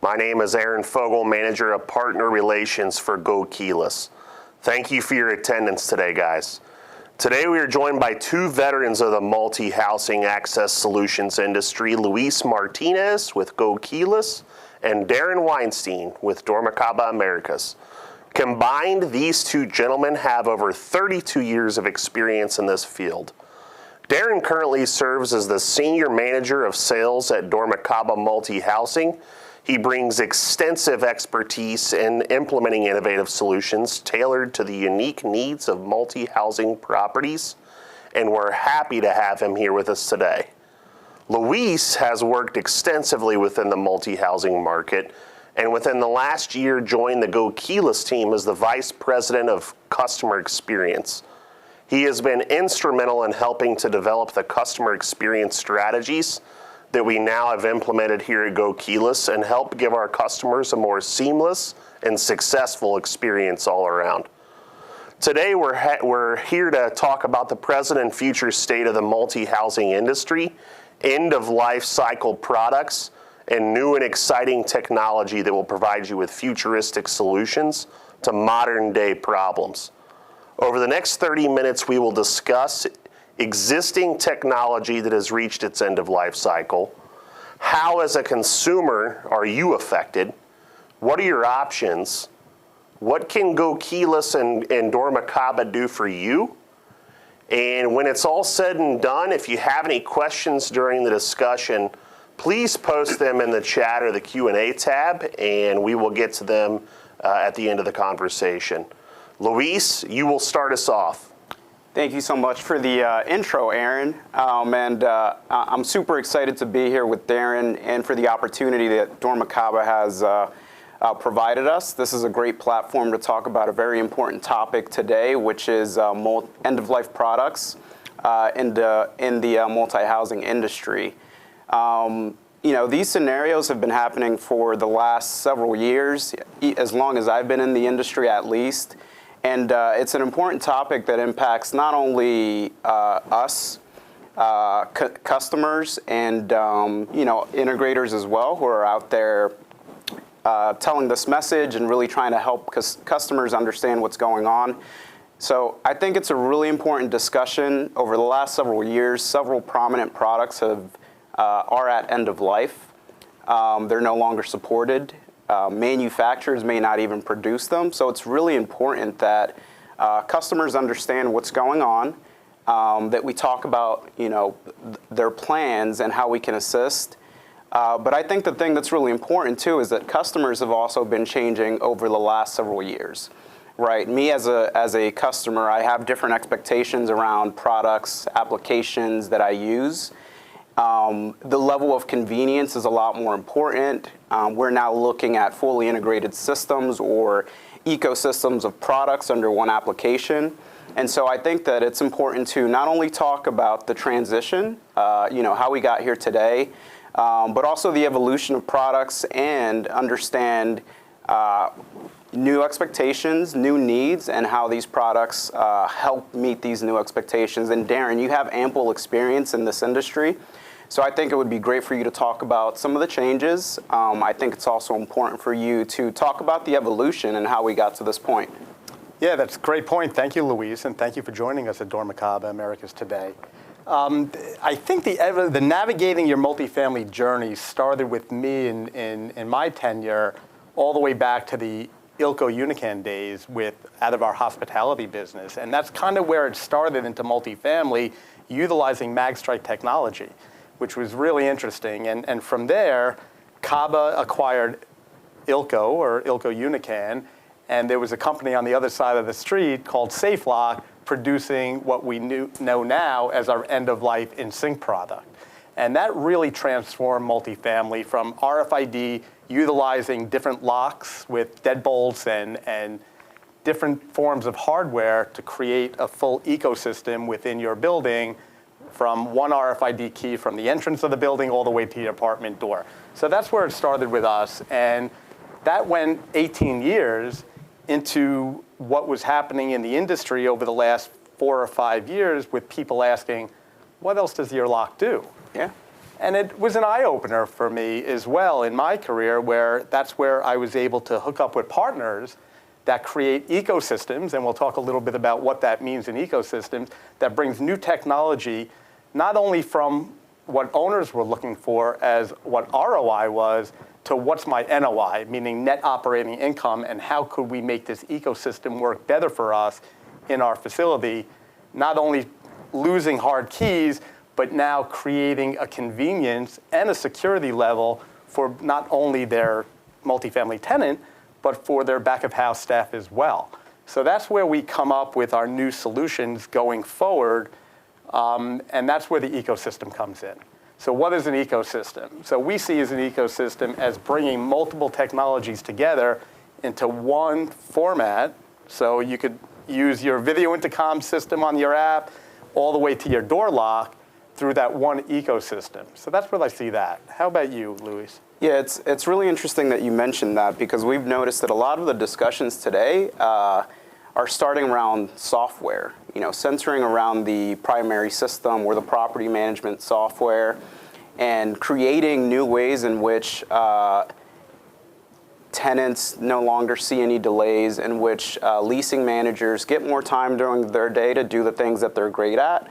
My name is Aaron Fogel, Manager of Partner Relations for GoKeyless. Thank you for your attendance today, guys. Today we are joined by two veterans of the multi-housing access solutions industry, Luis Martinez with GoKeyless and Darren Weinstein with Dormicaba Americas. Combined, these two gentlemen have over 32 years of experience in this field. Darren currently serves as the Senior Manager of Sales at Dormicaba Multi-Housing. He brings extensive expertise in implementing innovative solutions tailored to the unique needs of multi-housing properties, and we're happy to have him here with us today. Luis has worked extensively within the multi-housing market, and within the last year joined the GoKeyless team as the Vice President of Customer Experience. He has been instrumental in helping to develop the customer experience strategies that we now have implemented here at GoKeyless and help give our customers a more seamless and successful experience all around. Today we're here to talk about the present and future state of the multi-housing industry, end-of-life cycle products, and new and exciting technology that will provide you with futuristic solutions to modern-day problems. Over the next 30 minutes, we will discuss existing technology that has reached its end-of-life cycle. How, as a consumer, are you affected? What are your options? What can GoKeyless and Dormicaba do for you? And when it's all said and done, if you have any questions during the discussion, please post them in the chat or the Q&A tab, and we will get to them at the end of the conversation. Luis, you will start us off. Thank you so much for the intro, Aaron. I'm super excited to be here with Darren and for the opportunity that Dormicaba has provided us. This is a great platform to talk about a very important topic today, which is end-of-life products in the multi-housing industry. These scenarios have been happening for the last several years, as long as I've been in the industry at least. And it's an important topic that impacts not only us, customers, and integrators as well, who are out there telling this message and really trying to help customers understand what's going on. So I think it's a really important discussion. Over the last several years, several prominent products are at end of life. They're no longer supported. Manufacturers may not even produce them. So it's really important that customers understand what's going on, that we talk about their plans and how we can assist. But I think the thing that's really important too is that customers have also been changing over the last several years. Right, me as a customer, I have different expectations around products, applications that I use. The level of convenience is a lot more important. We're now looking at fully integrated systems or ecosystems of products under one application. And so I think that it's important to not only talk about the transition, how we got here today, but also the evolution of products and understand new expectations, new needs, and how these products help meet these new expectations. And Darren, you have ample experience in this industry. So I think it would be great for you to talk about some of the changes. I think it's also important for you to talk about the evolution and how we got to this point. Yeah, that's a great point. Thank you, Luis, and thank you for joining us at Dormicaba Americas today. I think the navigating your multifamily journey started with me in my tenure all the way back to the Ilco Unican days out of our hospitality business. And that's kind of where it started into multifamily, utilizing MagStrike technology, which was really interesting. And from there, Caba acquired Ilco, or Ilco Unican, and there was a company on the other side of the street called SafeLock producing what we know now as our end-of-life InSync product. And that really transformed multifamily from RFID, utilizing different locks with deadbolts and different forms of hardware to create a full ecosystem within your building, from one RFID key from the entrance of the building all the way to your apartment door. So that's where it started with us. And that went 18 years into what was happening in the industry over the last 4 or 5 years with people asking, what else does your lock do? Yeah. And it was an eye-opener for me as well in my career, where that's where I was able to hook up with partners that create ecosystems, and we'll talk a little bit about what that means in ecosystems, that brings new technology, not only from what owners were looking for as what ROI was, to what's my NOI, meaning net operating income, and how could we make this ecosystem work better for us in our facility, not only losing hard keys, but now creating a convenience and a security level for not only their multifamily tenant, but for their back of house staff as well. So that's where we come up with our new solutions going forward, and that's where the ecosystem comes in. So what is an ecosystem? So we see as an ecosystem as bringing multiple technologies together into one format. So you could use your video intercom system on your app all the way to your door lock through that one ecosystem. So that's where I see that. How about you, Luis? Yeah, it's really interesting that you mentioned that, because we've noticed that a lot of the discussions today are starting around software, centering around the primary system or the property management software, and creating new ways in which tenants no longer see any delays, in which leasing managers get more time during their day to do the things that they're great at,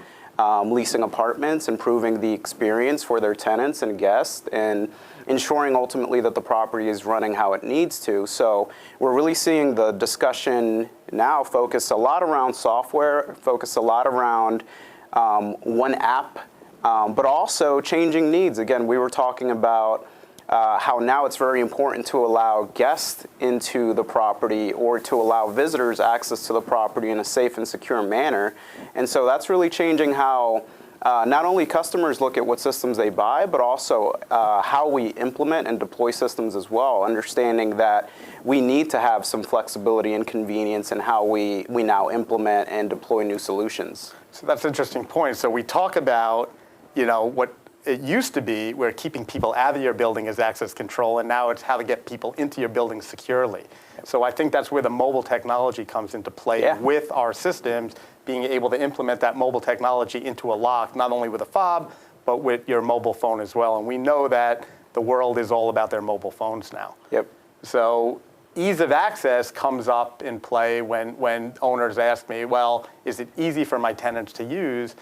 leasing apartments, improving the experience for their tenants and guests, and ensuring ultimately that the property is running how it needs to. So we're really seeing the discussion now focus a lot around software, focus a lot around one app, but also changing needs. Again, we were talking about how now it's very important to allow guests into the property, or to allow visitors access to the property in a safe and secure manner. And so that's really changing how not only customers look at what systems they buy, but also how we implement and deploy systems as well, understanding that we need to have some flexibility and convenience in how we now implement and deploy new solutions. So that's an interesting point. So we talk about, what it used to be, where keeping people out of your building is access control, and now it's how to get people into your building securely. So I think that's where the mobile technology comes into play with our systems, being able to implement that mobile technology into a lock, not only with a fob, but with your mobile phone as well. And we know that the world is all about their mobile phones now. Yep. So ease of access comes up in play when owners ask me, well, is it easy for my tenants to use?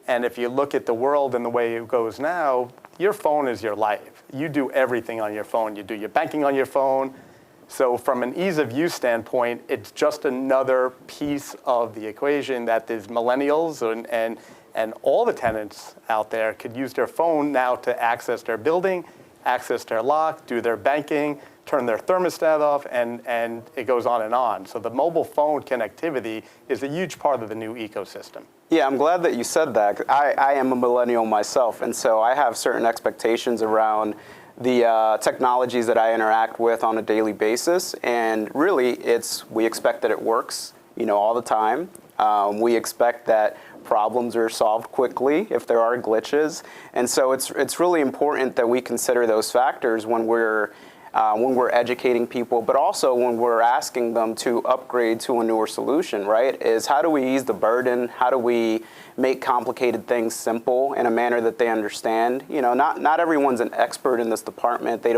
And if you look at the world and the way it goes now, your phone is your life. You do everything on your phone. You do your banking on your phone. So from an ease of use standpoint, it's just another piece of the equation that these millennials and all the tenants out there could use their phone now to access their building, access their lock, do their banking, turn their thermostat off, and it goes on and on. So the mobile phone connectivity is a huge part of the new ecosystem. Yeah, I'm glad that you said that. I am a millennial myself, and so I have certain expectations around the technologies that I interact with on a daily basis. And really, we expect that it works, all the time. We expect that problems are solved quickly if there are glitches. And so it's really important that we consider those factors when we're educating people, but also when we're asking them to upgrade to a newer solution, right? Is how do we ease the burden? How do we make complicated things simple in a manner that they understand? Not everyone's an expert in this department. They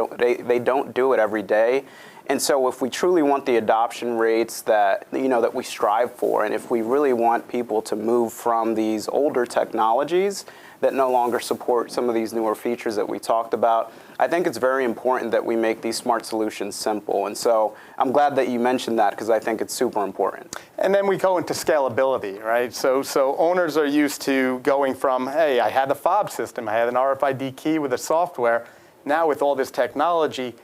don't do it every day. And so if we truly want the adoption rates that we strive for, and if we really want people to move from these older technologies that no longer support some of these newer features that we talked about, I think it's very important that we make these smart solutions simple. And so I'm glad that you mentioned that, because I think it's super important. And then we go into scalability, right? So owners are used to going from, hey, I had a fob system, I had an RFID key with a software. Now with all this technology,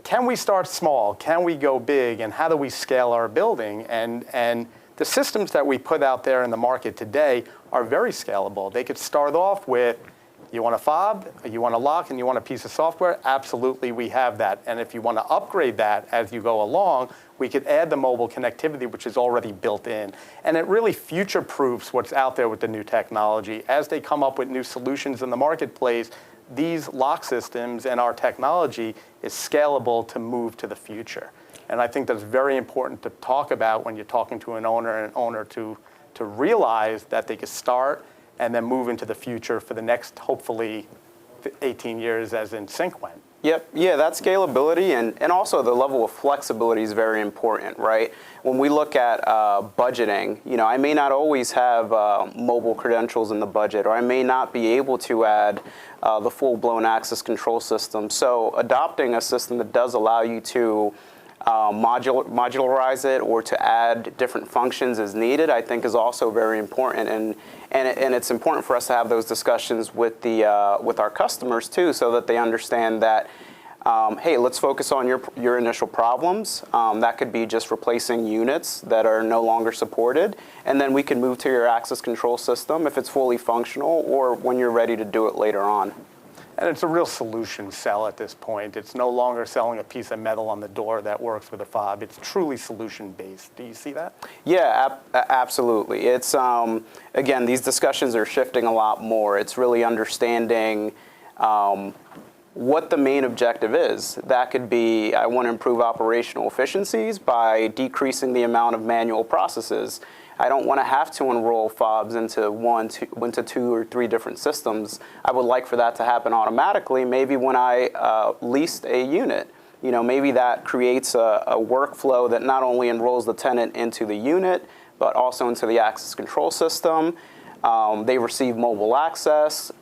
can we start small? Can we go big? And how do we scale our building? And the systems that we put out there in the market today are very scalable. They could start off with, you want a fob, you want a lock, and you want a piece of software? Absolutely, we have that. And if you want to upgrade that as you go along, we could add the mobile connectivity, which is already built in. And it really future-proofs what's out there with the new technology. As they come up with new solutions in the marketplace, these lock systems and our technology is scalable to move to the future. And I think that's very important to talk about when you're talking to an owner to realize that they could start and then move into the future for the next, hopefully, 18 years as in sync went. Yep. Yeah, that scalability and also the level of flexibility is very important, right? When we look at budgeting, I may not always have mobile credentials in the budget, or I may not be able to add the full-blown access control system. So adopting a system that does allow you to modularize it or to add different functions as needed, I think is also very important. And it's important for us to have those discussions with our customers too, so that they understand that, hey, let's focus on your initial problems. That could be just replacing units that are no longer supported, and then we can move to your access control system if it's fully functional, or when you're ready to do it later on. And it's a real solution sell at this point. It's no longer selling a piece of metal on the door that works with a fob. It's truly solution-based. Do you see that? Yeah, absolutely. It's, again, these discussions are shifting a lot more. It's really understanding what the main objective is. That could be, I want to improve operational efficiencies by decreasing the amount of manual processes. I don't want to have to enroll fobs into 2 or 3 different systems. I would like for that to happen automatically, maybe when I leased a unit. Maybe that creates a workflow that not only enrolls the tenant into the unit, but also into the access control system. They receive mobile access.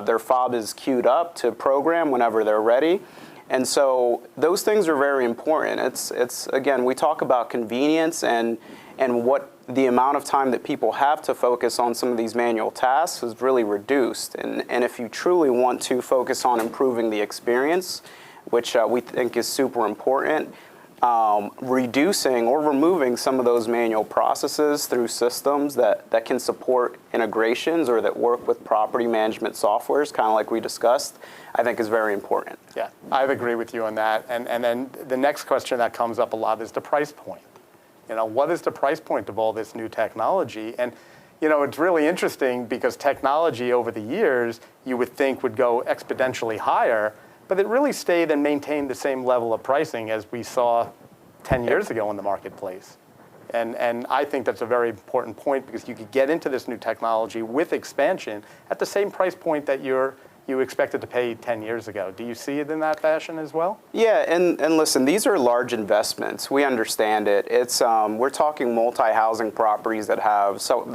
Their fob is queued up to program whenever they're ready. And so those things are very important. It's again, we talk about convenience and what the amount of time that people have to focus on some of these manual tasks is really reduced. And if you truly want to focus on improving the experience, which we think is super important, reducing or removing some of those manual processes through systems that can support integrations or that work with property management softwares, kind of like we discussed, I think is very important. Yeah, I agree with you on that. And then the next question that comes up a lot is the price point. What is the price point of all this new technology? And, it's really interesting because technology over the years you would think would go exponentially higher, but it really stayed and maintained the same level of pricing as we saw 10 years ago in the marketplace. And I think that's a very important point because you could get into this new technology with expansion at the same price point that you expected to pay 10 years ago. Do you see it in that fashion as well? Yeah, and listen, these are large investments. We understand it. It's we're talking multi-housing properties that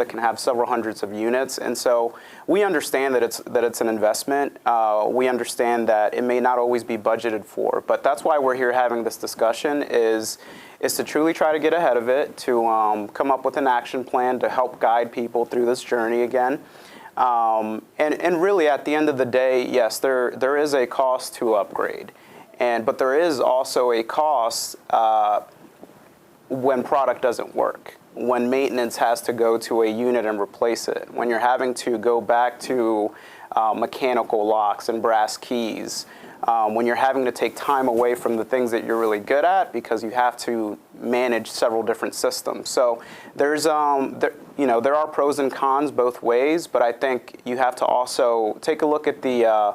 can have several hundreds of units, and so we understand that it's an investment. We understand that it may not always be budgeted for, but that's why we're here having this discussion is to truly try to get ahead of it, to come up with an action plan to help guide people through this journey again. And really, at the end of the day, yes, there is a cost to upgrade, but there is also a cost when product doesn't work, when maintenance has to go to a unit and replace it, when you're having to go back to mechanical locks and brass keys, when you're having to take time away from the things that you're really good at because you have to manage several different systems. So there's there are pros and cons both ways, but I think you have to also take a look at the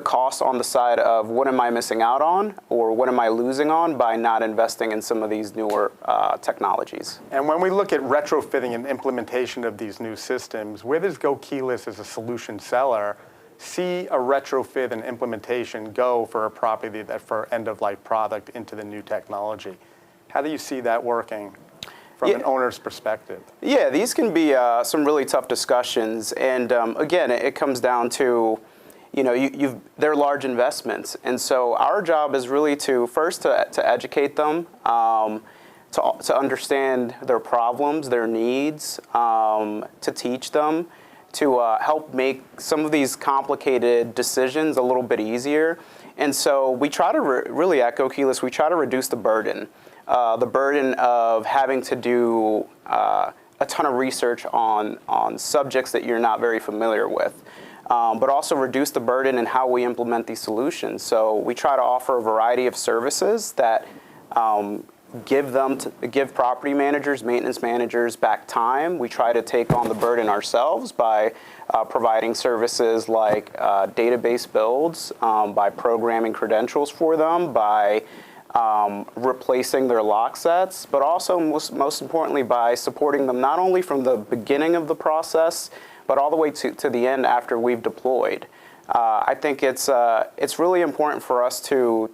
cost on the side of what am I missing out on or what am I losing on by not investing in some of these newer technologies. And when we look at retrofitting and implementation of these new systems, where does GoKeyless as a solution seller see a retrofit and implementation go for a property that for end-of-life product into the new technology? How do you see that working from an owner's perspective? Yeah, these can be some really tough discussions. And again, it comes down to, they're large investments. And so our job is really to educate them, to understand their problems, their needs, to teach them, to help make some of these complicated decisions a little bit easier. And so we try to really at GoKeyless, we try to reduce the burden of having to do a ton of research on subjects that you're not very familiar with, but also reduce the burden in how we implement these solutions. So we try to offer a variety of services that give property managers, maintenance managers back time. We try to take on the burden ourselves by providing services like database builds, by programming credentials for them, by replacing their lock sets, but also most importantly by supporting them not only from the beginning of the process, but all the way to the end after we've deployed. I think it's really important for us to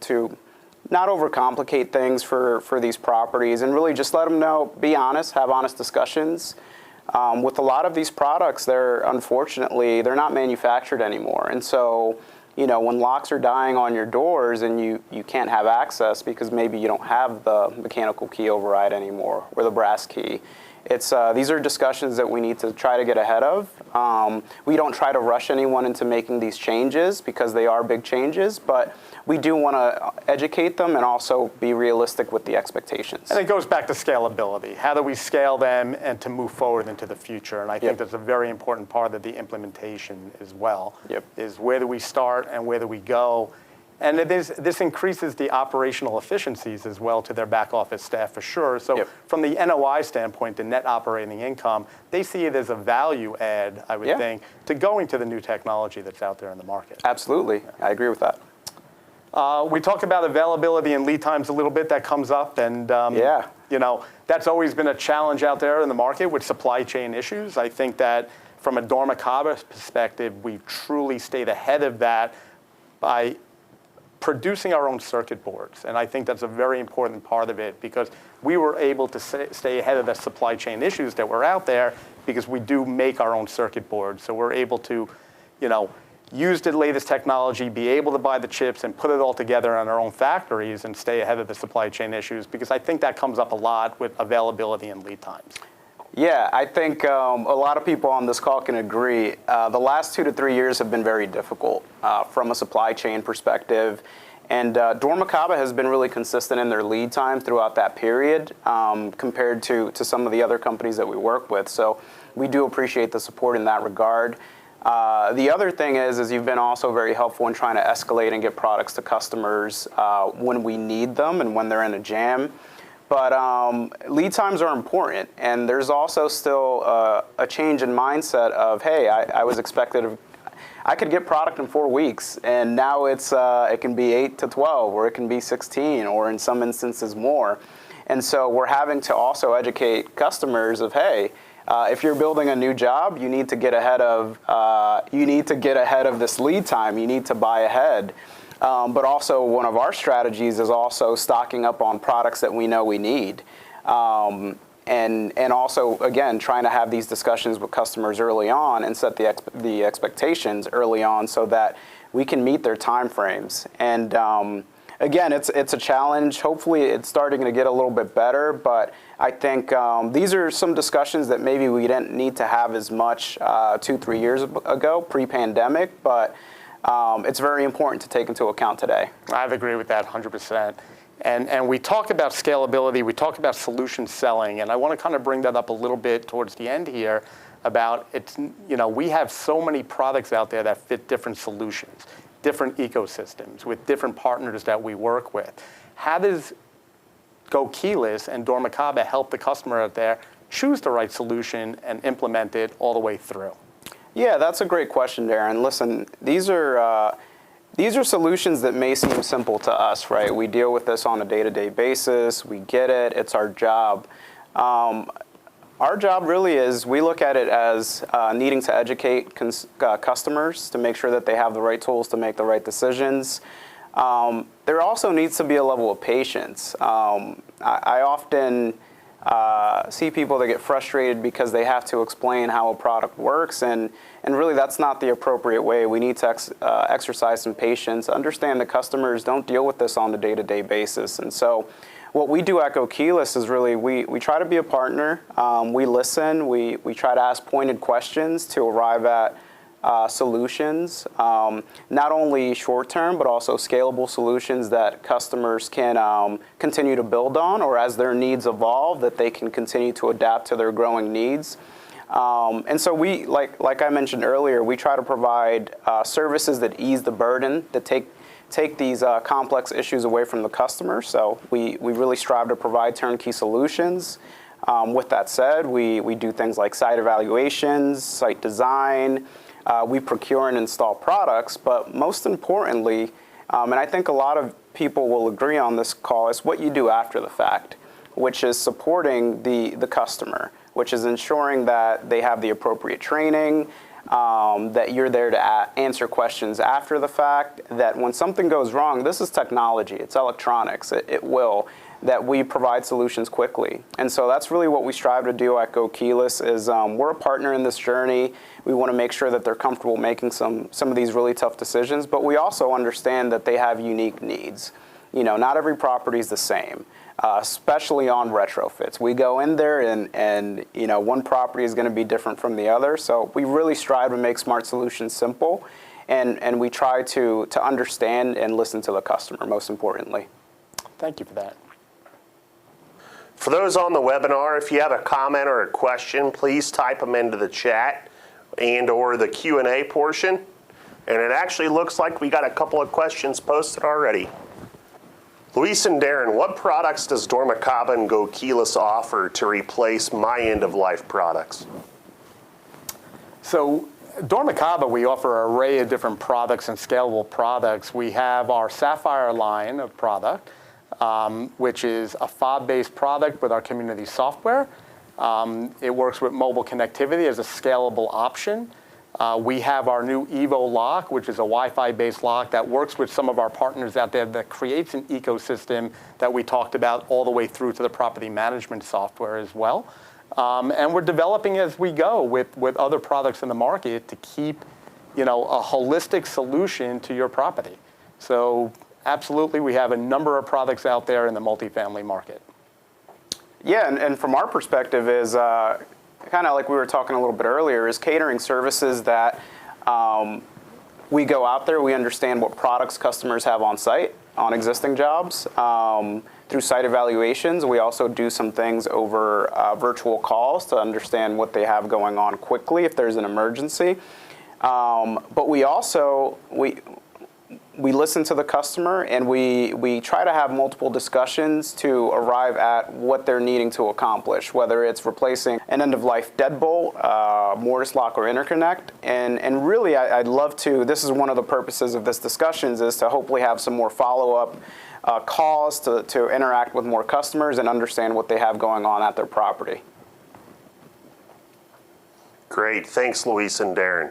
not overcomplicate things for these properties and really just let them know, be honest, have honest discussions. With a lot of these products, unfortunately, they're not manufactured anymore. And so, when locks are dying on your doors and you can't have access because maybe you don't have the mechanical key override anymore or the brass key, these are discussions that we need to try to get ahead of. We don't try to rush anyone into making these changes because they are big changes, but we do want to educate them and also be realistic with the expectations. And it goes back to scalability. How do we scale them and to move forward into the future? And I think that's a very important part of the implementation as well, is where do we start and where do we go? And this increases the operational efficiencies as well to their back office staff for sure. So from the NOI standpoint, the net operating income, they see it as a value add, I would think, to going to the new technology that's out there in the market. Absolutely. I agree with that. We talked about availability and lead times a little bit. That comes up, and that's always been a challenge out there in the market with supply chain issues. I think that from a dormicaba perspective, we've truly stayed ahead of that by producing our own circuit boards, and I think that's a very important part of it because we were able to stay ahead of the supply chain issues that were out there because we do make our own circuit boards. So we're able to, use the latest technology, be able to buy the chips and put it all together in our own factories and stay ahead of the supply chain issues because I think that comes up a lot with availability and lead times. Yeah, I think a lot of people on this call can agree. The last 2 to 3 years have been very difficult from a supply chain perspective. And dormicaba has been really consistent in their lead time throughout that period compared to some of the other companies that we work with. So we do appreciate the support in that regard. The other thing is you've been also very helpful in trying to escalate and get products to customers when we need them and when they're in a jam. But lead times are important, and there's also still a change in mindset of, hey, I was expected I could get product in 4 weeks, and now it can be 8 to 12, or it can be 16, or in some instances more. And so we're having to also educate customers of, hey, if you're building a new job, you need to get ahead of this lead time. You need to buy ahead. But also one of our strategies is also stocking up on products that we know we need. And also, again, trying to have these discussions with customers early on and set the expectations early on so that we can meet their time frames. And again, it's a challenge. Hopefully it's starting to get a little bit better, but I think these are some discussions that maybe we didn't need to have as much 2-3 years ago, pre-pandemic, but it's very important to take into account today. I agree with that 100%. And we talk about scalability, we talk about solution selling, and I want to kind of bring that up a little bit towards the end here about we have so many products out there that fit different solutions, different ecosystems with different partners that we work with. How does GoKeyless and dormicaba help the customer out there choose the right solution and implement it all the way through? Yeah, that's a great question, Darren. Listen, these are solutions that may seem simple to us, right? We deal with this on a day-to-day basis. We get it. It's our job. Our job really is we look at it as needing to educate customers to make sure that they have the right tools to make the right decisions. There also needs to be a level of patience. I often see people that get frustrated because they have to explain how a product works, and really that's not the appropriate way. We need to exercise some patience, understand that customers don't deal with this on a day-to-day basis. And so what we do at GoKeyless is really we try to be a partner. We listen. We try to ask pointed questions to arrive at solutions, not only short-term, but also scalable solutions that customers can continue to build on, or as their needs evolve, that they can continue to adapt to their growing needs. And so we, like I mentioned earlier, we try to provide services that ease the burden, that take these complex issues away from the customer. So we really strive to provide turnkey solutions. With that said, we do things like site evaluations, site design. We procure and install products, but most importantly, and I think a lot of people will agree on this call, is what you do after the fact, which is supporting the customer, which is ensuring that they have the appropriate training, that you're there to answer questions after the fact, that when something goes wrong, this is technology, it's electronics, it will, that we provide solutions quickly. And so that's really what we strive to do at GoKeyless is we're a partner in this journey. We want to make sure that they're comfortable making some of these really tough decisions, but we also understand that they have unique needs. You know, not every property is the same, especially on retrofits. We go in there and you know, one property is going to be different from the other. So we really strive to make smart solutions simple, and we try to understand and listen to the customer, most importantly. Thank you for that. For those on the webinar, if you have a comment or a question, please type them into the chat and or the Q&A portion. And it actually looks like we got a couple of questions posted already. Luis and Darren, what products does Dormakaba and GoKeyless offer to replace my end-of-life products? So Dormakaba, we offer an array of different products and scalable products. We have our Sapphire line of product, which is a fob-based product with our community software. It works with mobile connectivity as a scalable option. We have our new Evo lock, which is a Wi-Fi based lock that works with some of our partners out there that creates an ecosystem that we talked about all the way through to the property management software as well. And we're developing as we go with other products in the market to keep, you know, a holistic solution to your property. So absolutely, we have a number of products out there in the multifamily market. Yeah, and from our perspective is kind of like we were talking a little bit earlier, is catering services that we go out there, we understand what products customers have on site, on existing jobs, through site evaluations. We also do some things over virtual calls to understand what they have going on quickly if there's an emergency. But we also, we listen to the customer, and we try to have multiple discussions to arrive at what they're needing to accomplish, whether it's replacing an end-of-life deadbolt, mortise lock, or interconnect. And really, I'd love to, this is one of the purposes of this discussions, is to hopefully have some more follow-up calls to interact with more customers and understand what they have going on at their property. Great. Thanks, Luis and Darren.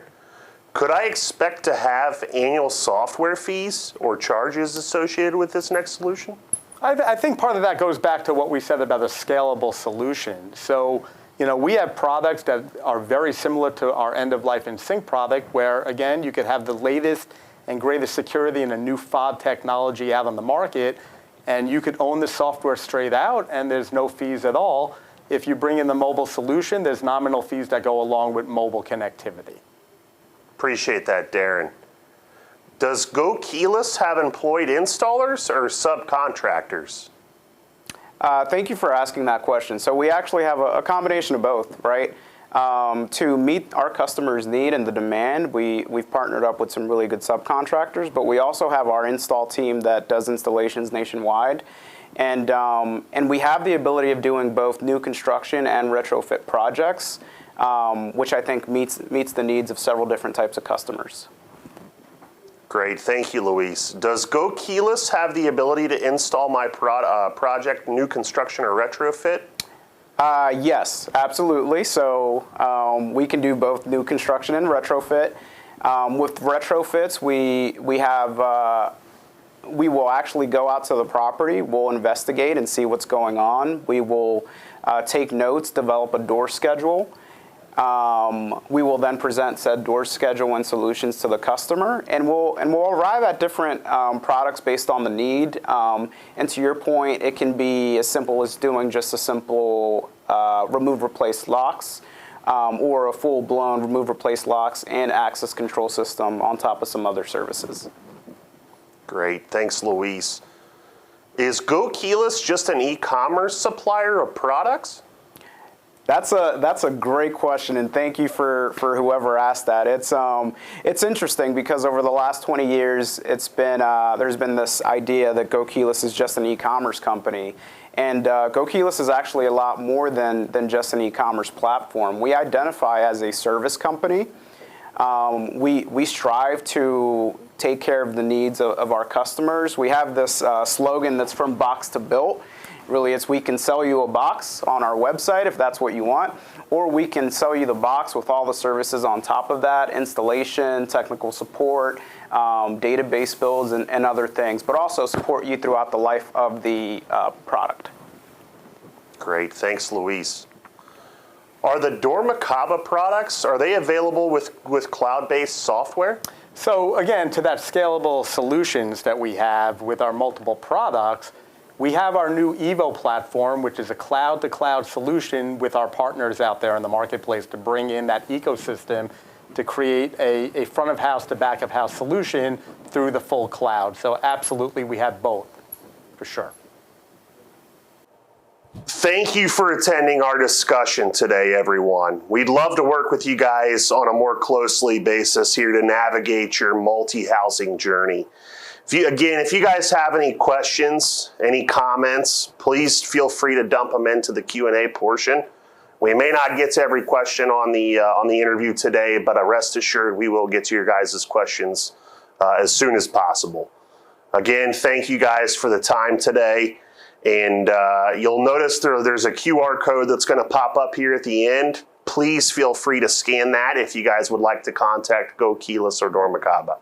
Could I expect to have annual software fees or charges associated with this next solution? I think part of that goes back to what we said about a scalable solution. So, you know, we have products that are very similar to our end-of-life and sync product where, again, you could have the latest and greatest security and a new fob technology out on the market, and you could own the software straight out, and there's no fees at all. If you bring in the mobile solution, there's nominal fees that go along with mobile connectivity. Appreciate that, Darren. Does GoKeyless have employed installers or subcontractors? Thank you for asking that question. So we actually have a combination of both, right? To meet our customers' need and the demand, we've partnered up with some really good subcontractors, but we also have our install team that does installations nationwide. And we have the ability of doing both new construction and retrofit projects, which I think meets the needs of several different types of customers. Great, thank you, Luis. Does GoKeyless have the ability to install my project, new construction or retrofit? Yes, absolutely. So we can do both new construction and retrofit. With retrofits, we will actually go out to the property, we'll investigate and see what's going on. We will take notes, develop a door schedule. We will then present said door schedule and solutions to the customer, and we'll arrive at different products based on the need. And to your point, it can be as simple as doing just a simple remove replace locks, or a full-blown remove replace locks and access control system on top of some other services. Great, thanks, Luis. Is GoKeyless just an e-commerce supplier of products? That's a great question, and thank you for whoever asked that. It's interesting because over the last 20 years, it's been there's been this idea that GoKeyless is just an e-commerce company, and GoKeyless is actually a lot more than just an e-commerce platform. We identify as a service company. We strive to take care of the needs of our customers. We have this slogan that's from box to built. Really, we can sell you a box on our website if that's what you want, or we can sell you the box with all the services on top of that, installation, technical support, database builds, and other things, but also support you throughout the life of the product. Great, thanks, Luis. Are the Dormakaba products, are they available with cloud-based software? So again, to that scalable solutions that we have with our multiple products, we have our new Evo platform, which is a cloud-to-cloud solution with our partners out there in the marketplace to bring in that ecosystem to create a front-of-house to back-of-house solution through the full cloud. So absolutely, we have both, for sure. Thank you for attending our discussion today, everyone. We'd love to work with you guys on a more closely basis here to navigate your multi-housing journey. If you guys have any questions, any comments, please feel free to dump them into the Q&A portion. We may not get to every question on the interview today, but rest assured we will get to your guys' questions as soon as possible. Again, thank you guys for the time today. And you'll notice there's a QR code that's going to pop up here at the end. Please feel free to scan that if you guys would like to contact GoKeyless or Dormakaba.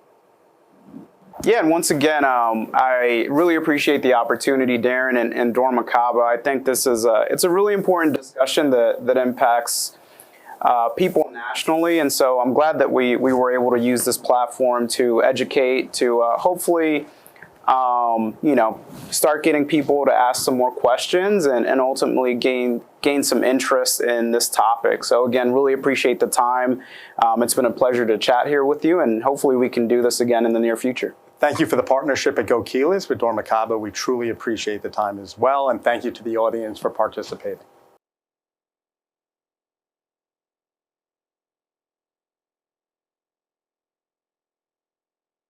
Yeah, and once again, I really appreciate the opportunity, Darren and Dormakaba. I think this is it's a really important discussion that impacts people nationally, and so I'm glad that we were able to use this platform to educate, to hopefully start getting people to ask some more questions and ultimately gain some interest in this topic. So again, really appreciate the time. It's been a pleasure to chat here with you, and hopefully we can do this again in the near future. Thank you for the partnership at GoKeyless with Dormakaba. We truly appreciate the time as well, and thank you to the audience for participating.